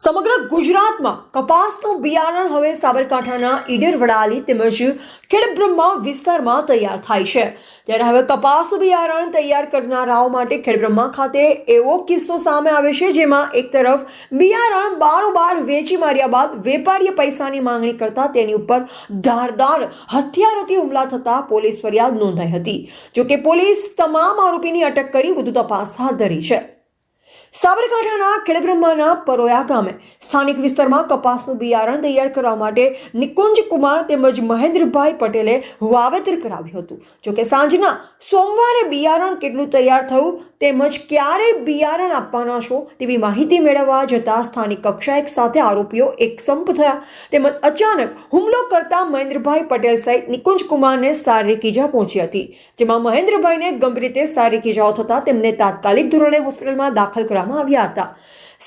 સમગ્ર ગુજરાતમાં કપાસનું બિયારણ હવે સાબરકાંઠાના ઈડર વડાલી તેમજ ખેડબ્રહ્મા વિસ્તારમાં તૈયાર થાય છે। ત્યારે હવે કપાસનું બિયારણ તૈયાર કરનારાઓ માટે ખેડબ્રહ્મા ખાતે એવો કિસ્સો સામે આવે છે, જેમાં એક તરફ બિયારણ બારોબાર વેચી માર્યા બાદ વેપારીએ પૈસાની માંગણી કરતા તેની ઉપર ધારદાર હથિયારોથી હુમલા થતા પોલીસ ફરિયાદ નોંધાઈ હતી। જોકે પોલીસ તમામ આરોપીની અટક કરી વધુ તપાસ હાથ ધરી છે। સાબરકાંઠાના ખેડબ્રહ્માના પરોયા ગામે સ્થાનિક વિસ્તારમાં કપાસનું બિયારણ તૈયાર કરવા માટે નિકુંજ કુમાર તેમજ મહેન્દ્રભાઈ પટેલે વાવેતર કરાવ્યું હતું। જોકે સાંજના સોમવારે બિયારણ કેટલું તૈયાર થયું તેમજ ક્યારે બિયારણ આપવાના છો તેવી માહિતી મેળવવા જતા સ્થાનિક કક્ષાએ સાથે આરોપીઓ એકસંપ થયા તેમજ અચાનક હુમલો કરતા મહેન્દ્રભાઈ પટેલ સહિત નિકુંજ કુમારને શારીરિક ઈજા પહોંચી હતી, જેમાં મહેન્દ્રભાઈને ગંભીર રીતે શારીરિક ઈજાઓ થતા તેમને તાત્કાલિક ધોરણે હોસ્પિટલમાં દાખલ કરવામાં આવ્યા હતા।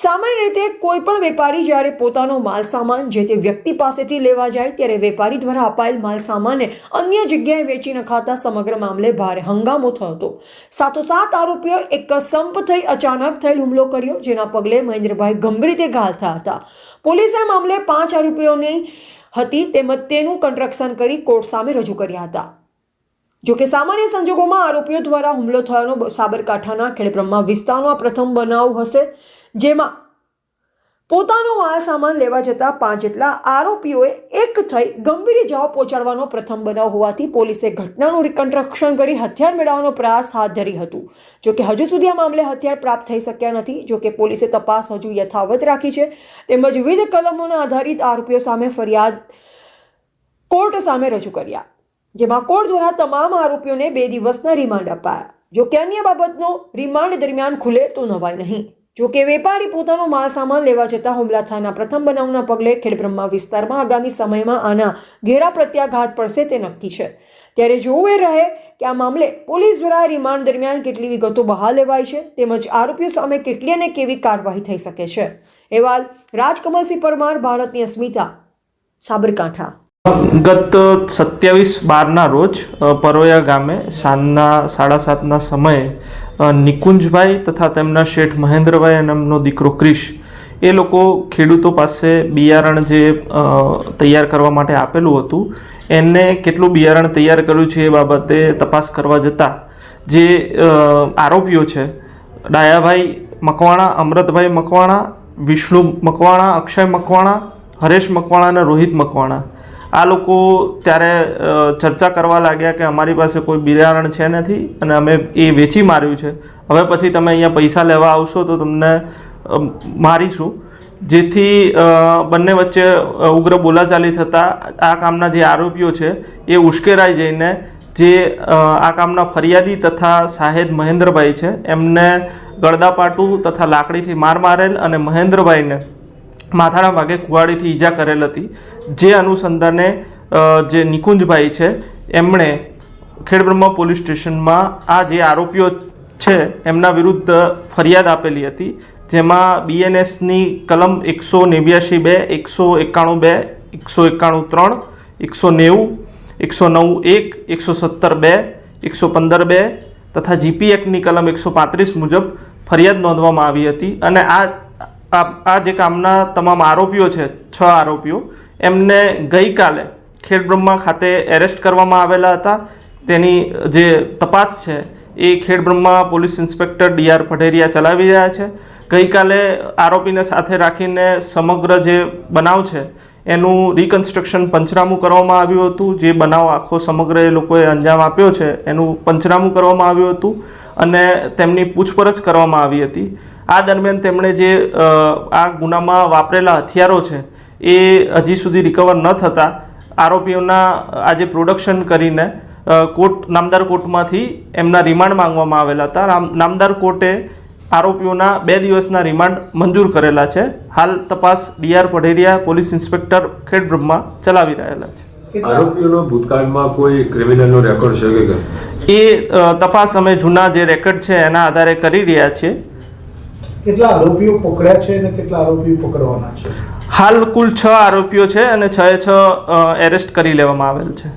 સામાન્ય રીતે કોઈ પણ વેપારી જ્યારે પોતાનો માલ સામાન જે તે વ્યક્તિ પાસેથી લેવા જાય ત્યારે વેપારી દ્વારા અપાયેલ માલ સામાનને અન્ય જગ્યાએ વેચી નખાતા સમગ્ર મામલે ભારે હંગામો થયો હતો। સાથોસાથ આરોપીઓ એકસંપ થઈ અચાનક થયેલ હુમલો કર્યો, જેના પગલે મહેન્દ્રભાઈ ગંભીર રીતે ઘાયલ થયા હતા। પોલીસે આ મામલે 5 આરોપીઓની હતી તેમજ તેનું કન્સ્ટ્રક્શન કરી કોર્ટ સામે રજૂ કર્યા હતા। જોકે સામાન્ય સંજોગોમાં આરોપીઓ દ્વારા હુમલો થયાનો સાબરકાંઠાના ખેડબ્રહ્મા વિસ્તારનો આ પ્રથમ બનાવ હશે, જેમાં પોતાનો માલ સામાન લેવા જતા 5 જેટલા આરોપીઓએ એક થઈ ગંભીર ઇજાઓ પહોંચાડવાનો પ્રથમ બનાવ હોવાથી પોલીસે ઘટનાનું રિકન્સ્ટ્રક્શન કરી હથિયાર મેળવવાનો પ્રયાસ હાથ ધરી હતું। જોકે હજુ સુધી આ મામલે હથિયાર પ્રાપ્ત થઈ શક્યા નથી। જોકે પોલીસે તપાસ હજુ યથાવત રાખી છે તેમજ વિવિધ કલમોના આધારિત આરોપીઓ સામે ફરિયાદ કોર્ટ સામે રજૂ કર્યા, જેમાં કોર્ટ દ્વારા તમામ આરોપીઓને 2 દિવસના રિમાન્ડ અપાયા। જોકે અન્ય બાબતનો રિમાન્ડ દરમિયાન ખુલે તો નવાઈ નહીં। જોકે વેપારી પોતાનો માલ સામાન લેવા જતા હુમલા થયાના પ્રથમ બનાવના પગલે ખેડબ્રહ્મા વિસ્તારમાં આગામી સમયમાં આના ઘેરા પ્રત્યાઘાત પડશે તે નક્કી છે। ત્યારે જોવું એ રહે કે આ મામલે પોલીસ દ્વારા રિમાન્ડ દરમિયાન કેટલી વિગતો બહાર લેવાય છે તેમજ આરોપીઓ સામે કેટલી અને કેવી કાર્યવાહી થઈ શકે છે। અહેવાલ રાજકમલસિંહ પરમાર, ભારતની અસ્મિતા, સાબરકાંઠા। ગત 27/12ના રોજ પરોયા ગામે સાંજના 7:30ના સમયે નિકુંજભાઈ તથા તેમના શેઠ મહેન્દ્રભાઈ અને એમનો દીકરો ક્રિશ એ લોકો ખેડૂતો પાસે બિયારણ જે તૈયાર કરવા માટે આપેલું હતું એને કેટલું બિયારણ તૈયાર કર્યું છે એ બાબતે તપાસ કરવા જતાં જે આરોપીઓ છે ડાયાભાઈ મકવાણા, અમૃતભાઈ મકવાણા, વિષ્ણુ મકવાણા, અક્ષય મકવાણા, હરેશ મકવાણા અને રોહિત મકવાણા આ લોકો ત્યારે ચર્ચા કરવા લાગ્યા કે અમારી પાસે કોઈ બિયારણ છે નથી અને અમે એ વેચી માર્યું છે, હવે પછી તમે અહીંયા પૈસા લેવા આવશો તો તમને મારીશું। જેથી બંને વચ્ચે ઉગ્ર બોલાચાલી થતાં આ કામના જે આરોપીઓ છે એ ઉશ્કેરાઈ જઈને જે આ કામના ફરિયાદી તથા સાહેદ મહેન્દ્રભાઈ છે એમને ગળદાપાટું તથા લાકડીથી માર મારેલ અને મહેન્દ્રભાઈને માથાના ભાગે કુવાડીથી ઈજા કરેલ હતી। જે અનુસંધાને જે નિકુંજભાઈ છે એમણે ખેડબ્રહ્મા પોલીસ સ્ટેશનમાં આ જે આરોપીઓ છે એમના વિરુદ્ધ ફરિયાદ આપેલી હતી, જેમાં BNSની કલમ 189(2), 191(2), 191(3), 190, 109(1), 117(2), 115(2) તથા GP એક્ટની કલમ 135 મુજબ ફરિયાદ નોંધવામાં આવી હતી અને આ જે કામના તમામ આરોપીઓ છે 6 આરોપીઓ એમને ગઈકાલે ખેડબ્રહ્મા ખાતે એરેસ્ટ કરવામાં આવેલા હતા। તેની જે તપાસ છે એ Khedbrahma police inspector DR Padheriya ચલાવી રહ્યા છે। ગઈકાલે આરોપીને સાથે રાખીને સમગ્ર જે બનાવ છે એનું રિકન્સ્ટ્રક્શન પંચનામું કરવામાં આવ્યું હતું। જે બનાવ આખો સમગ્ર એ લોકોએ અંજામ આપ્યો છે એનું પંચનામું કરવામાં આવ્યું હતું અને તેમની પૂછપરછ કરવામાં આવી હતી। આ દરમિયાન તેમણે જે આ ગુનામાં વાપરેલા હથિયારો છે એ હજી સુધી રિકવર ન થતાં આરોપીઓના આજે પ્રોડક્શન કરીને નામદાર કોર્ટમાંથી એમના રિમાન્ડ માંગવામાં આવેલા હતા। નામદાર કોર્ટે આરોપીઓના 2 દિવસના રિમાન્ડ મંજૂર કરેલા છે। હાલ તપાસ DR Padheriya police inspector Khedbrahma ચલાવી રહેલા છે। આરોપીઓનો ભૂતકાળમાં કોઈ ક્રિમિનલનો રેકોર્ડ છે કે એ તપાસ અમે જૂના જે રેકોર્ડ છે એના આધારે કરી રહ્યા છીએ। કેટલા આરોપીઓ પકડ્યા છે અને કેટલા આરોપીઓ પકડવાના છે? હાલ કુલ 6 આરોપીઓ છે અને 6 એરેસ્ટ કરી લેવામાં આવેલ છે।